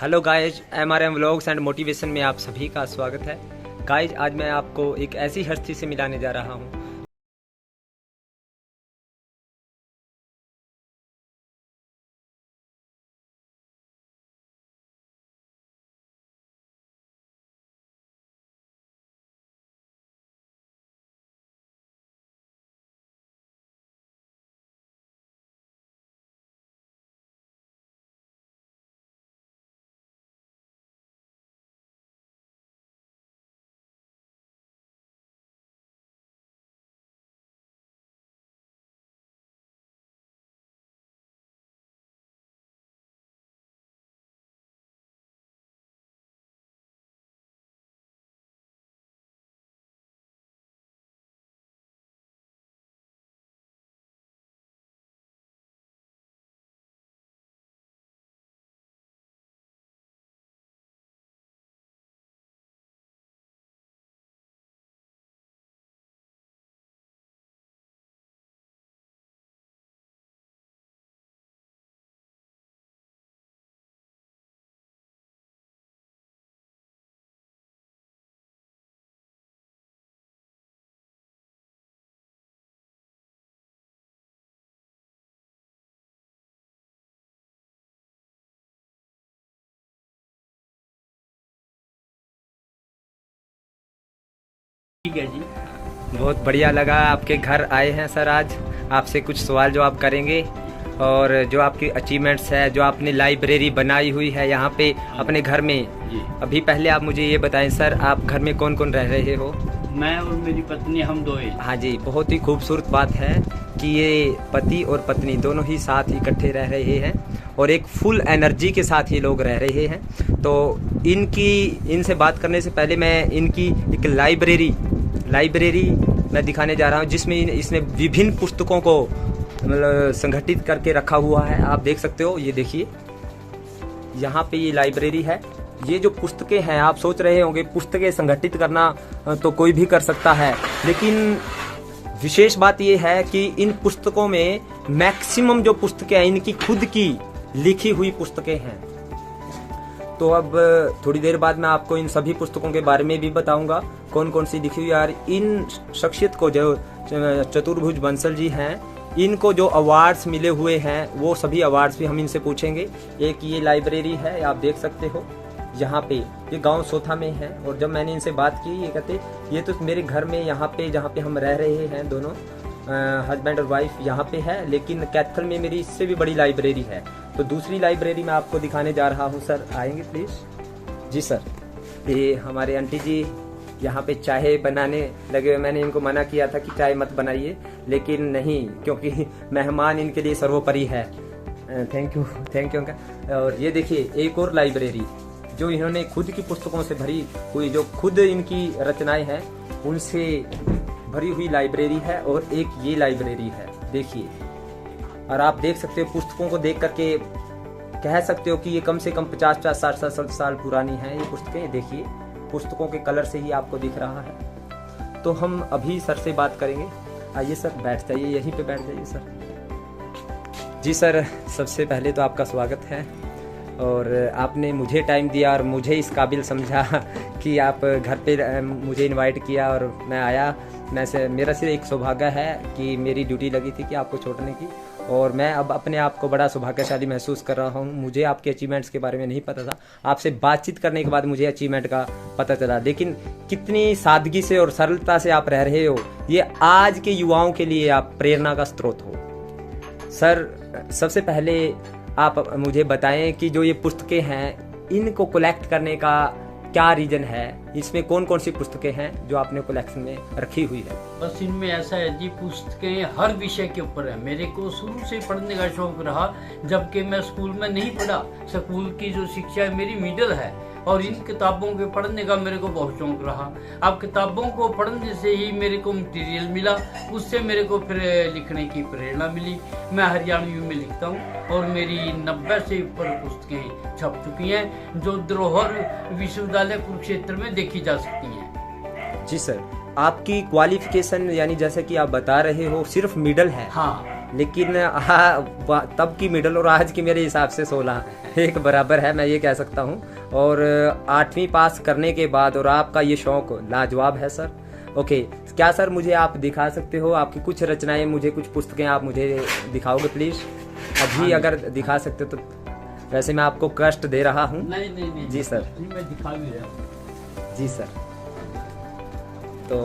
Hello guys, MRM vlogs and motivation में आप सभी का स्वागत है। गाइज, आज मैं आपको एक ऐसी हस्ती से मिलाने जा रहा हूँ ठीक है जी। बहुत बढ़िया लगा आपके घर आए हैं सर। आज आपसे कुछ सवाल जवाब करेंगे और जो आपकी अचीवमेंट्स है, जो आपने लाइब्रेरी बनाई हुई है यहाँ पे अपने घर में जी। अभी पहले आप मुझे ये बताएं सर, आप घर में कौन कौन रह रहे हो? मैं और मेरी पत्नी, हम दो ही। हाँ जी, बहुत ही खूबसूरत बात है कि ये पति और पत्नी दोनों ही साथ इकट्ठे रह रहे हैं और एक फुल एनर्जी के साथ ये लोग रह रहे हैं। तो इनसे बात करने से पहले मैं इनकी एक लाइब्रेरी मैं दिखाने जा रहा हूँ, जिसमें इसने विभिन्न पुस्तकों को मतलब संगठित करके रखा हुआ है। आप देख सकते हो, ये देखिए यहाँ पे ये लाइब्रेरी है। ये जो पुस्तकें हैं, आप सोच रहे होंगे पुस्तकें संगठित करना तो कोई भी कर सकता है, लेकिन विशेष बात ये है कि इन पुस्तकों में मैक्सिमम जो पुस्तकें हैं इनकी खुद की लिखी हुई पुस्तकें हैं। तो अब थोड़ी देर बाद मैं आपको इन सभी पुस्तकों के बारे में भी बताऊंगा कौन कौन सी लिखी हुई है। इन शख्सियत को जो चतुर्भुज बंसल जी हैं, इनको जो अवार्ड्स मिले हुए हैं वो सभी अवार्ड्स भी हम इनसे पूछेंगे। एक ये लाइब्रेरी है, आप देख सकते हो यहाँ पे, ये गांव सोथा में है। और जब मैंने इनसे बात की, ये कहते ये तो मेरे घर में यहाँ पे जहाँ पे हम रह रहे हैं दोनों हस्बैंड और वाइफ यहाँ पे है, लेकिन कैथल में मेरी इससे भी बड़ी लाइब्रेरी है। तो दूसरी लाइब्रेरी मैं आपको दिखाने जा रहा हूँ। सर आएंगे प्लीज? Ji sir. ये हमारे आंटी जी यहाँ पे चाय बनाने लगे हुए। मैंने इनको मना किया था कि चाय मत बनाइए, लेकिन नहीं, क्योंकि मेहमान इनके लिए सर्वोपरि है। Thank you uncle. और ये देखिए एक और लाइब्रेरी जो इन्होंने खुद की पुस्तकों से भरी हुई, जो खुद इनकी रचनाएं हैं उनसे भरी हुई लाइब्रेरी है। और एक ये लाइब्रेरी है, देखिए। और आप देख सकते हो, पुस्तकों को देख करके कह सकते हो कि ये कम से कम 50-60 साल पुरानी हैं ये पुस्तकें। देखिए पुस्तकों के कलर से ही आपको दिख रहा है। तो हम अभी सर से बात करेंगे। आइए सर, बैठ जाइए, यहीं पे बैठ जाइए सर। जी सर, सबसे पहले तो आपका स्वागत है और आपने मुझे टाइम दिया और मुझे इस काबिल समझा कि आप घर पे मुझे इनवाइट किया और मैं आया। मेरा सिर्फ एक सौभाग्य है कि मेरी ड्यूटी लगी थी कि आपको छोड़ने की, और मैं अब अपने आप को बड़ा सौभाग्यशाली महसूस कर रहा हूँ। मुझे आपके अचीवमेंट्स के बारे में नहीं पता था, आपसे बातचीत करने के बाद मुझे अचीवमेंट का पता चला। लेकिन कितनी सादगी से और सरलता से आप रह रहे हो, ये आज के युवाओं के लिए आप प्रेरणा का स्रोत हो। सर सबसे पहले आप मुझे बताएं कि जो ये पुस्तकें हैं इनको कलेक्ट करने का क्या रीजन है? इसमें कौन कौन सी पुस्तकें हैं जो आपने कलेक्शन में रखी हुई है? बस इनमें ऐसा है जी, पुस्तकें हर विषय के ऊपर है। मेरे को शुरू से पढ़ने का शौक रहा, जबकि मैं स्कूल में नहीं पढ़ा। स्कूल की जो शिक्षा है मेरी मिडिल है, और इन किताबों के पढ़ने का मेरे को बहुत शौक रहा। अब किताबों को पढ़ने से ही मेरे को मटेरियल मिला, उससे मेरे को फिर लिखने की प्रेरणा मिली। मैं हरियाणवी में लिखता हूँ और मेरी 90 से ऊपर पुस्तकें छप चुकी हैं, जो धरोहर विश्वविद्यालय कुरुक्षेत्र में देखी जा सकती हैं। जी सर, आपकी क्वालिफिकेशन यानी जैसे कि आप बता रहे हो सिर्फ मिडल है? हाँ। लेकिन तब की मिडिल और आज की मेरे हिसाब से 16 एक बराबर है, मैं ये कह सकता हूँ। और 8वीं पास करने के बाद और आपका ये शौक लाजवाब है सर। ओके, क्या सर मुझे आप दिखा सकते हो आपकी कुछ रचनाएं, मुझे कुछ पुस्तकें आप मुझे दिखाओगे प्लीज़ अभी अगर दिखा सकते हो तो। वैसे मैं आपको कष्ट दे रहा हूँ। नहीं जी सर, मैं दिखा भी रहा हूँ। जी सर। तो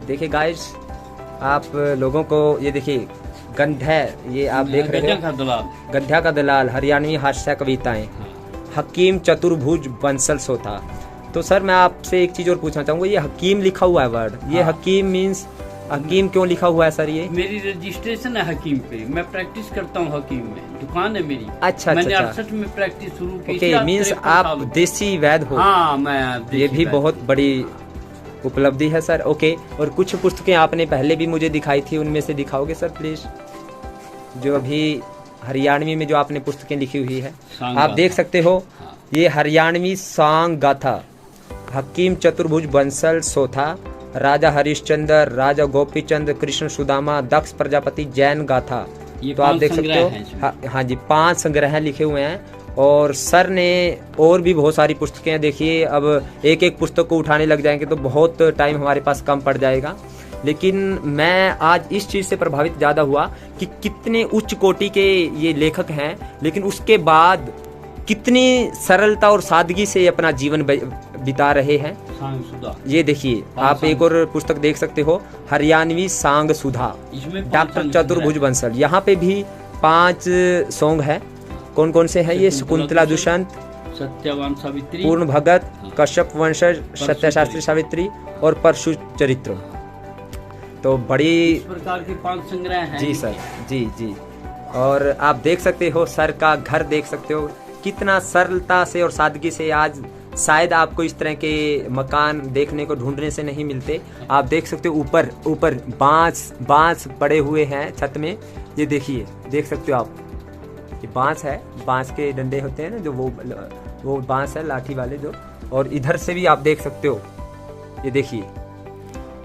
देखिए गाइस, आप लोगों को ये देखिए गंधा, ये आप देख रहे हो, गंधा का दलाल, हरियाणवी हास्य कविताएं, हकीम चतुर्भुज बंसल सोथा। तो सर मैं आपसे एक चीज और पूछना चाहूंगा, ये हकीम लिखा हुआ है वर्ड, ये हकीम मीन्स हकीम क्यों लिखा हुआ है सर? ये मेरी रजिस्ट्रेशन है हकीम पे, मैं प्रैक्टिस करता हूँ हकीम में, दुकान है मेरी। अच्छा, मैंने अच्छा। 68 में प्रैक्टिस शुरू की। ओके, मीन्स आप देसी वैद हो। हाँ, मैं ये भी बहुत बड़ी उपलब्धि है सर। ओके, और कुछ पुस्तकें आपने पहले भी मुझे दिखाई थी, उनमें से दिखाओगे सर प्लीज, जो अभी हरियाणवी में जो आपने पुस्तकें लिखी हुई है। आप देख सकते हो, ये हरियाणवी सांग गाथा, हकीम चतुर्भुज बंसल सोथा, राजा हरिश्चंद्र, राजा गोपीचंद, कृष्ण सुदामा, दक्ष प्रजापति, जैन गाथा। तो आप देख सकते हो, हाँ जी, 5 संग्रह लिखे हुए हैं। और सर ने और भी बहुत सारी पुस्तकें हैं। देखिए अब एक एक पुस्तक को उठाने लग जाएंगे तो बहुत टाइम हमारे पास कम पड़ जाएगा, लेकिन मैं आज इस चीज़ से प्रभावित ज़्यादा हुआ कि कितने उच्च कोटि के ये लेखक हैं, लेकिन उसके बाद कितनी सरलता और सादगी से अपना जीवन बिता रहे हैं। ये देखिए, आप एक और पुस्तक देख सकते हो, हरियाणवी सांग सुधा, डॉक्टर चतुर्भुज बंसल। यहाँ पे भी 5 सॉन्ग है। कौन कौन से हैं ये? शकुंतला दुष्यंत, सत्यवान सावित्री, पूर्ण भगत, कश्यप वंशज, सत्यशास्त्री सावित्री और परशु चरित्र। तो बड़ी इस प्रकार के 5 संग्रह हैं। जी सर, जी जी। और आप देख सकते हो सर का घर, देख सकते हो कितना सरलता से और सादगी से। आज शायद आपको इस तरह के मकान देखने को ढूंढने से नहीं मिलते। आप देख सकते हो ऊपर ऊपर बांस पड़े हुए हैं छत में। ये देखिए, देख सकते हो आप, ये बांस है, बांस के डंडे होते हैं ना जो, वो बांस है लाठी वाले जो। और इधर से भी आप देख सकते हो, ये देखिए।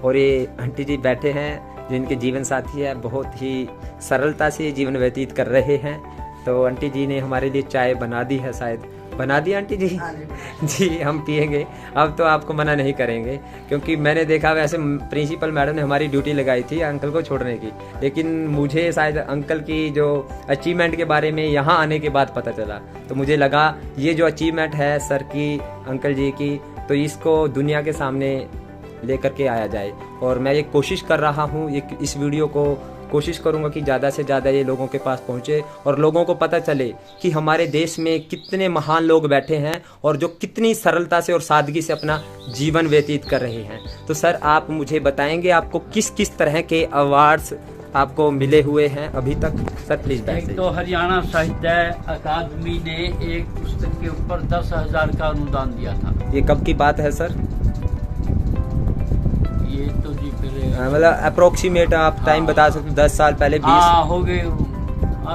और ये आंटी जी बैठे हैं जो इनके जीवन साथी है, बहुत ही सरलता से जीवन व्यतीत कर रहे हैं। तो आंटी जी ने हमारे लिए चाय बना दी है, शायद बना दी आंटी जी? जी, हम पिएंगे। अब तो आपको मना नहीं करेंगे, क्योंकि मैंने देखा वैसे प्रिंसिपल मैडम ने हमारी ड्यूटी लगाई थी अंकल को छोड़ने की, लेकिन मुझे शायद अंकल की जो अचीवमेंट के बारे में यहाँ आने के बाद पता चला। तो मुझे लगा ये जो अचीवमेंट है सर की, अंकल जी की, तो इसको दुनिया के सामने लेकर के आया जाए। और मैं ये कोशिश कर रहा हूँ, इस वीडियो को कोशिश करूंगा कि ज़्यादा से ज़्यादा ये लोगों के पास पहुँचे और लोगों को पता चले कि हमारे देश में कितने महान लोग बैठे हैं और जो कितनी सरलता से और सादगी से अपना जीवन व्यतीत कर रहे हैं। तो सर आप मुझे बताएंगे आपको किस किस तरह के अवार्ड्स आपको मिले हुए हैं अभी तक? Sir please. एक तो हरियाणा साहित्य अकादमी ने एक पुस्तक के ऊपर 10,000 का अनुदान दिया था। ये कब की बात है सर? ये तो जी फिर मतलब अप्रोक्सीमेट आप टाइम बता सकते हो? 10 साल पहले? 20 हो गए,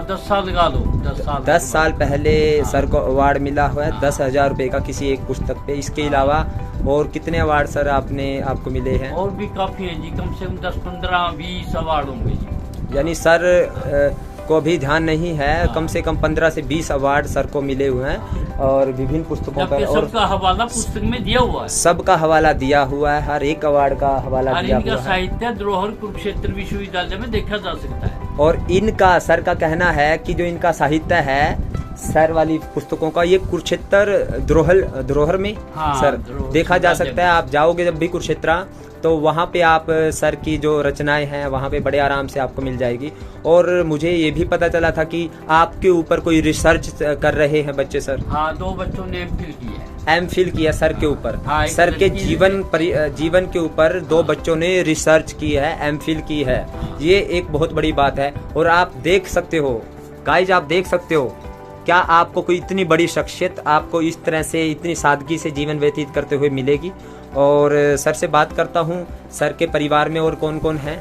10 साल लगा लो। 10 साल पहले सर को अवार्ड मिला हुआ है 10,000 रुपए का किसी एक पुस्तक पे। इसके अलावा और कितने अवार्ड सर आपको मिले हैं? और भी काफी है जी, कम से कम 10, 15, 20 अवार्ड होंगे जी। यानी सर को भी ध्यान नहीं है, कम से कम 15 से 20 अवार्ड सर को मिले हुए हैं और विभिन्न पुस्तकों पर। और सबका हवाला पुस्तक में दिया हुआ है। सबका हवाला दिया हुआ है, हर एक अवार्ड का हवाला दिया हुआ है। साहित्य धरोहर कुरुक्षेत्र विश्वविद्यालय में देखा जा सकता है। और इनका सर का कहना है कि जो इनका साहित्य है सर वाली पुस्तकों का, ये कुरुक्षेत्र धरोहर में सर देखा जा सकता है। आप जाओगे जब भी कुरुक्षेत्र तो वहाँ पे आप सर की जो रचनाएं हैं वहाँ पे बड़े आराम से आपको मिल जाएगी। और मुझे ये भी पता चला था कि आपके ऊपर कोई रिसर्च कर रहे हैं बच्चे सर? हाँ, 2 बच्चों ने एमफिल किया है। एमफिल किया सर के ऊपर? हाँ, सर के जीवन के ऊपर 2 बच्चों ने रिसर्च की है, एमफिल की है। ये एक बहुत बड़ी बात है। और आप देख सकते हो गाइज, आप देख सकते हो, क्या आपको कोई इतनी बड़ी शख्सियत आपको इस तरह से इतनी सादगी से जीवन व्यतीत करते हुए मिलेगी? और सर से बात करता हूँ, सर के परिवार में और कौन कौन है?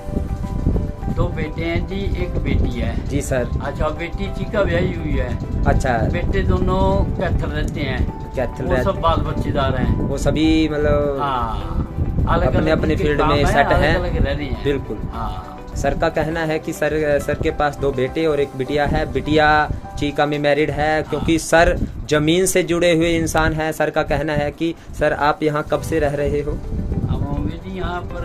2 बेटे हैं जी, 1 बेटी है। जी सर। अच्छा, बेटी चिका ब्याही हुई है। अच्छा। बेटे दोनों कैथल रहते हैं। वो सब बाल बच्चेदार हैं। वो सभी मतलब अलग अपने फील्ड में सेट हैं। रह रही हैं। बिल्कुल। सर का कहना है कि सर के पास 2 बेटे और 1 बिटिया है। बिटिया चीका में मैरिड है, क्योंकि सर जमीन से जुड़े हुए इंसान हैं। सर का कहना है कि सर आप यहाँ कब से रह रहे हो? यहाँ पर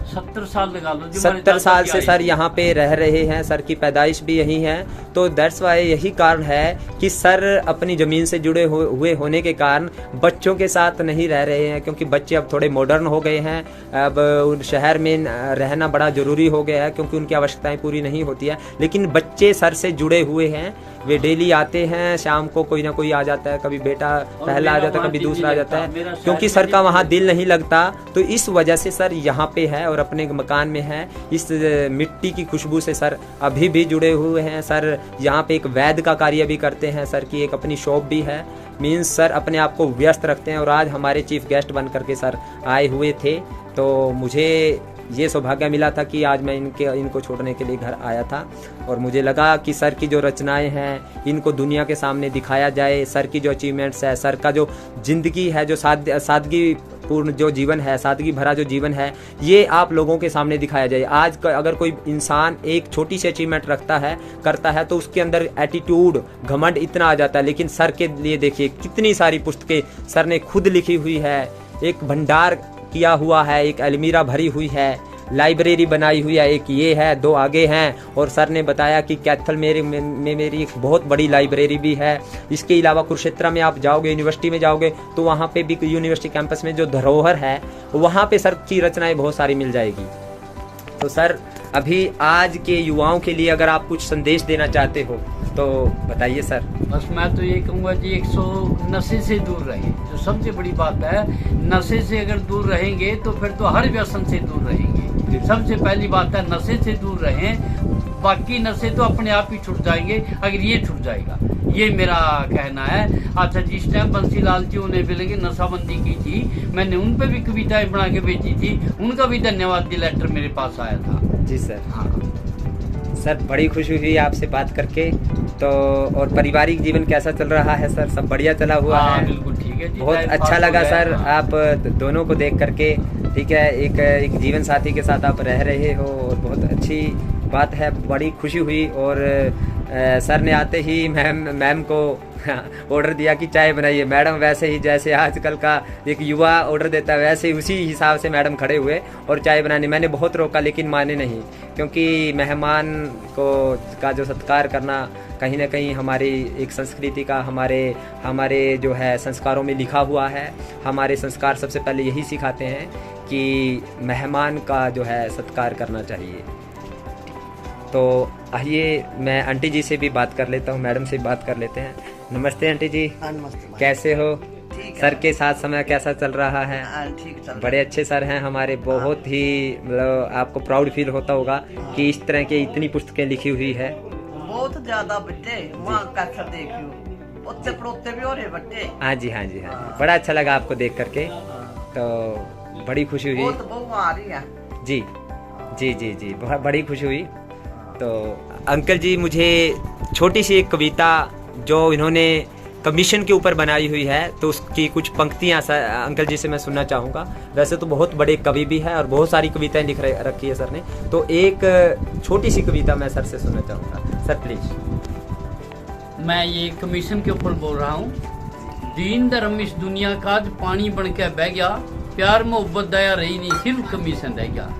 70 साल लगा लो। 70 साल से सर यहाँ पे रह रहे हैं। सर की पैदाइश भी यही है। तो दैट्स वाई यही कारण है कि सर अपनी ज़मीन से जुड़े हुए होने के कारण बच्चों के साथ नहीं रह रहे हैं, क्योंकि बच्चे अब थोड़े मॉडर्न हो गए हैं। अब शहर में रहना बड़ा ज़रूरी हो गया है, क्योंकि उनकी आवश्यकताएं पूरी नहीं होती है। लेकिन बच्चे सर से जुड़े हुए हैं, वे डेली आते हैं। शाम को कोई ना कोई आ जाता है, कभी बेटा पहला आ जाता है, कभी दूसरा आ जाता है, क्योंकि सर का वहाँ दिल नहीं लगता। तो इस वजह से सर यहाँ पे है और अपने मकान में है। इस मिट्टी की खुशबू से सर अभी भी जुड़े हुए हैं। सर यहाँ पे एक वैद्य का कार्य भी करते हैं। सर की एक अपनी शॉप भी है। मीन्स सर अपने आप को व्यस्त रखते हैं। और आज हमारे चीफ गेस्ट बन करके सर आए हुए थे, तो मुझे ये सौभाग्य मिला था कि आज मैं इनको छोड़ने के लिए घर आया था। और मुझे लगा कि सर की जो रचनाएं हैं इनको दुनिया के सामने दिखाया जाए। सर की जो अचीवमेंट्स है, सर का जो जिंदगी है, जो सादगी पूर्ण जो जीवन है, सादगी भरा जो जीवन है, ये आप लोगों के सामने दिखाया जाए। आज अगर कोई इंसान एक छोटी सी अचीवमेंट करता है तो उसके अंदर एटीट्यूड, घमंड इतना आ जाता है। लेकिन सर के लिए देखिए कितनी सारी पुस्तकें सर ने खुद लिखी हुई है, एक भंडार किया हुआ है, एक अलमीरा भरी हुई है, लाइब्रेरी बनाई हुई है। एक ये है, 2 आगे हैं। और सर ने बताया कि कैथल में मेरी एक बहुत बड़ी लाइब्रेरी भी है। इसके अलावा कुरुक्षेत्र में आप जाओगे, यूनिवर्सिटी में जाओगे, तो वहाँ पे भी यूनिवर्सिटी कैंपस में जो धरोहर है वहाँ पे सर की रचनाएं बहुत सारी मिल जाएगी। तो सर अभी आज के युवाओं के लिए अगर आप कुछ संदेश देना चाहते हो तो बताइए सर। बस मैं तो ये कहूँगा जी, 100 नशे से दूर रहें, जो सबसे बड़ी बात है। नशे से अगर दूर रहेंगे तो फिर तो हर व्यसन से दूर रहेंगे। सबसे पहली बात है नशे से दूर रहें, बाकी नशे तो अपने आप ही छूट जाएंगे अगर ये छूट जाएगा। ये मेरा कहना है। अच्छा, जिस टाइम बंसीलाल जी उन्हें मिलेंगे नशाबंदी की थी, मैंने उन पे भी कविताएं बना के भेजी थी, उनका भी धन्यवाद दी लेटर मेरे पास आया था। जी सर। हाँ सर बड़ी खुशी हुई आपसे बात करके। तो और पारिवारिक जीवन कैसा चल रहा है सर? सब बढ़िया चला हुआ है? बिल्कुल ठीक है जी। बहुत अच्छा लगा सर आप दोनों को देख करके। ठीक है, एक जीवन साथी के साथ आप रह रहे हो और बहुत अच्छी बात है, बड़ी खुशी हुई। और सर ने आते ही मैम को ऑर्डर दिया कि चाय बनाइए। मैडम वैसे ही जैसे आजकल का एक युवा ऑर्डर देता है वैसे ही उसी हिसाब से मैडम खड़े हुए और चाय बनाने। मैंने बहुत रोका लेकिन माने नहीं, क्योंकि मेहमान का जो सत्कार करना कहीं ना कहीं हमारी एक संस्कृति का, हमारे जो है संस्कारों में लिखा हुआ है। हमारे संस्कार सबसे पहले यही सिखाते हैं कि मेहमान का जो है सत्कार करना चाहिए। तो आइए मैं आंटी जी से भी बात कर लेता हूँ, मैडम से बात कर लेते हैं। नमस्ते आंटी जी। नमस्ते। कैसे हो? सर है। के साथ समय कैसा चल रहा है? ठीक चल रहा। बड़े अच्छे सर हैं हमारे, बहुत ही मतलब आपको प्राउड फील होता होगा कि इस तरह की इतनी पुस्तकें लिखी हुई है। बहुत ज्यादा बच्चे वहाँ कैसे देखियो, उत्ते पड़ोते भी हो रहे बच्चे। हाँ जी, हाँ जी, हाँ जी। बड़ा अच्छा लगा आपको देख करके, तो बड़ी खुशी हुई। बहुत बहु आ रही है। जी जी जी जी, बहुत बड़ी खुशी हुई। तो अंकल जी, मुझे छोटी सी एक कविता जो इन्होंने कमीशन के ऊपर बनाई हुई है, तो उसकी कुछ पंक्तियां अंकल जी से मैं सुनना चाहूँगा। वैसे तो बहुत बड़े कवि भी हैं और बहुत सारी कविताएं लिख रखी है सर ने, तो एक छोटी सी कविता मैं सर से सुनना चाहूँगा। Sir please. मैं ये कमीशन के ऊपर बोल रहा हूँ। दीन धर्म इस दुनिया का आज पानी बन के बह गया, प्यार मोहब्बत दया रही नहीं, सिर्फ कमीशन रह गया।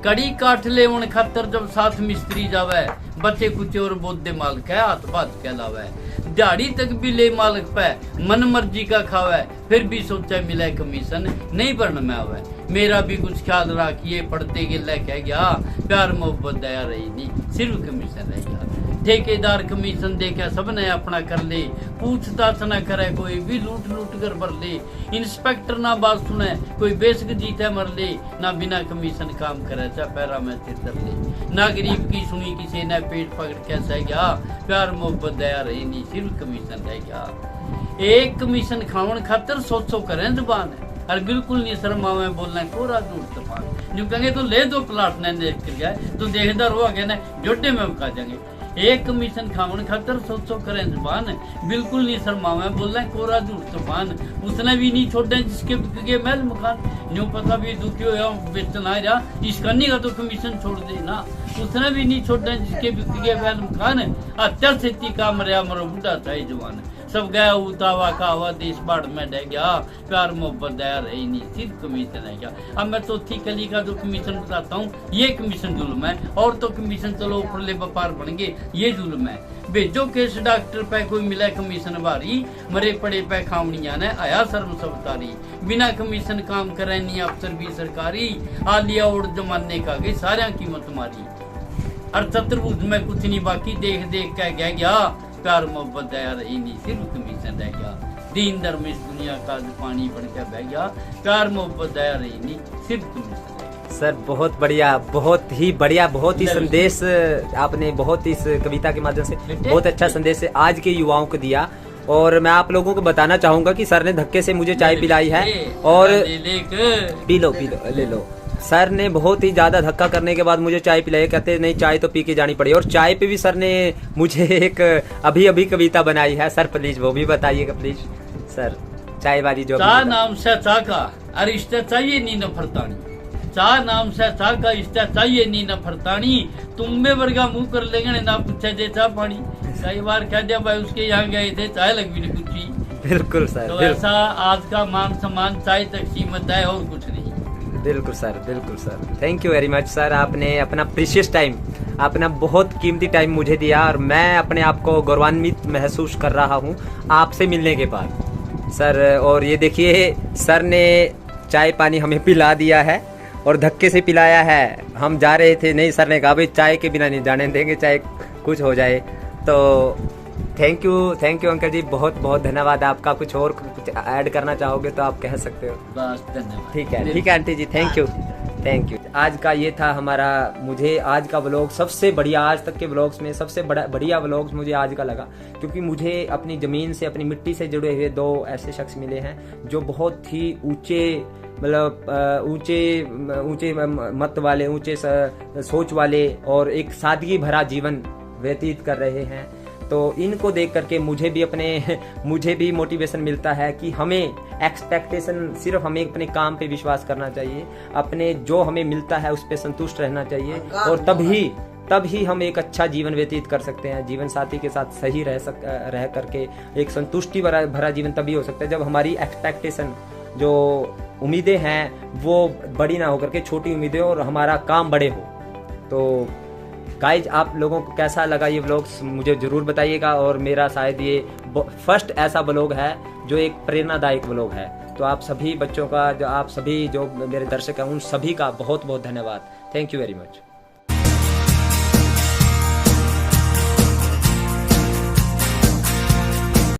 कड़ी काट ले उन खातर जब साथ मिस्त्री जावे, बच्चे कुछ और बोधे मालिक है, हाथ बात कहलावे। दिहाड़ी तक भी ले मालिक पे, मन मर्जी का खावे, फिर भी सोचा मिले कमीशन, नहीं भरन में आवे। मेरा भी कुछ ख्याल रखिए, पढ़ते गिले कह गया, प्यार मोहब्बत दया रही नहीं, सिर्फ कमीशन रह गया। ठेकेदार कमीशन देखे सबने अपना कर ले, पूछताछ न करे कोई भी, लूट लूट कर भर ले। इंस्पेक्टर ना बात सुने कोई, बेशक जीते मर ले, ना बिना कमीशन काम करे चाहे पैरा में तितर ले। ना गरीब की सुनी किसी ने पेट पकड़ के सह गया, प्यार मोहब्बत दया रही नहीं, सिर्फ कमीशन रह गया। एक कमीशन खावन खातर सोचो करें जुबान है, और बिल्कुल नहीं शर्मावे बोलना कोरा झूठ तूफान। जो कहेंगे तो ले दो प्लाट ने देख कर जाए, तो देखदार हो गए ना जोटे में बका जाएंगे। एक कमीशन खावन खातर सोचो करें जबान, बिल्कुल नहीं शर्मावे बोले कोरा झूठ तूफान। उसने भी नहीं छोड़े जिसके बिक गए महल मकान, न्यू पता भी दुखी हो बेचन आ रहा, इसका नहीं का तो कमीशन छोड़ देना। उसने भी नहीं छोड़े जिसके बिक गए महल मकान, हत्या सेती का मरिया मरो बुढ़ा चाहे जवान। सब गया उतावा कावा देश बाढ़ में डह गया, प्यार मोहब्बत दया रही नहीं, सिर्फ कमीशन है क्या। अब मैं चौथी कली का जो कमीशन बताता हूँ, ये कमीशन जुल्म है। और तो कमीशन चलो ऊपरले व्यापार बन गए, ये जुल्म है। भेजो केस डॉक्टर पे कोई मिला कमीशन भारी, मरे पड़े पे खावनिया ने आया शर्म सब तारी। बिना कमीशन काम करे नहीं अफसर भी सरकारी, आ लिया और जमाने का गई सारे कीमत मारी। और चतुर्भुज में कुछ नहीं बाकी, देख देख के गया, प्यार मोहब्बत दया रही नहीं, सिर्फ कमीशन रह गया। दीन धर्म इस दुनिया का पानी बन के बह गया, प्यार मोहब्बत दया रही नहीं, सिर्फ कमीशन। सर बहुत बढ़िया, बहुत ही बढ़िया, बहुत ही संदेश आपने बहुत इस कविता के माध्यम से बहुत अच्छा संदेश आज के युवाओं को दिया। और मैं आप लोगों को बताना चाहूंगा कि सर ने धक्के से मुझे चाय पिलाई है, और पी लो ले लो। सर ने बहुत ही ज्यादा धक्का करने के बाद मुझे चाय पिलाई, कहते नहीं चाय तो पी के जानी पड़ी। और चाय पे भी सर ने मुझे एक अभी कविता बनाई है। सर प्लीज वो भी बताइएगा प्लीज सर। चाय वाली जो चाह नाम से चाह का और रिश्ता चाहिए नी नफरतानी, चाह नाम से चाह का रिश्ता चाहिए नी नफरतानी। तुम में वर्गा मुंह कर लेंगे ना पूछे जे चाह पानी। कई बार कह दिया भाई उसके यहाँ गए थे चाय लग भी नहीं पूछी। बिल्कुल सर, तो ऐसा आज का मान सम्मान चाय तक सीमित है और कुछ नहीं। बिल्कुल सर, बिल्कुल sir. Thank you very much sir, आपने अपना प्रीशियस टाइम, अपना बहुत कीमती टाइम मुझे दिया, और मैं अपने आप को गौरवान्वित महसूस कर रहा हूँ आपसे मिलने के बाद सर। और ये देखिए सर ने चाय पानी हमें पिला दिया है और धक्के से पिलाया है। हम जा रहे थे, नहीं सर ने कहा भाई चाय के बिना नहीं जाने देंगे, चाहे कुछ हो जाए। तो थैंक यू अंकल जी, बहुत बहुत धन्यवाद आपका। कुछ और कुछ ऐड करना चाहोगे तो आप कह सकते हो। बस धन्यवाद। ठीक है आंटी जी, थैंक यू। आज का ये था हमारा, मुझे आज का व्लॉग सबसे बढ़िया, आज तक के व्लॉग्स में सबसे बढ़िया व्लॉग्स मुझे आज का लगा, क्योंकि मुझे अपनी ज़मीन से, अपनी मिट्टी से जुड़े हुए दो ऐसे शख्स मिले हैं जो बहुत ही ऊंचे, मतलब ऊंचे मत वाले, ऊंचे सोच वाले और एक सादगी भरा जीवन व्यतीत कर रहे हैं। तो इनको देख करके मुझे भी मोटिवेशन मिलता है कि हमें एक्सपेक्टेशन, सिर्फ हमें अपने काम पे विश्वास करना चाहिए, अपने जो हमें मिलता है उस पे संतुष्ट रहना चाहिए, और तभी हम एक अच्छा जीवन व्यतीत कर सकते हैं। जीवन साथी के साथ सही रह करके एक संतुष्टि भरा जीवन तभी हो सकता है जब हमारी एक्सपेक्टेशन, जो उम्मीदें हैं वो बड़ी ना होकर के छोटी उम्मीदें और हमारा काम बड़े हो। तो गाइज आप लोगों को कैसा लगा ये व्लॉग मुझे ज़रूर बताइएगा, और मेरा शायद ये फर्स्ट ऐसा व्लॉग है जो एक प्रेरणादायक व्लॉग है। तो आप सभी बच्चों का, जो आप सभी जो मेरे दर्शक हैं, उन सभी का बहुत बहुत धन्यवाद। Thank you very much.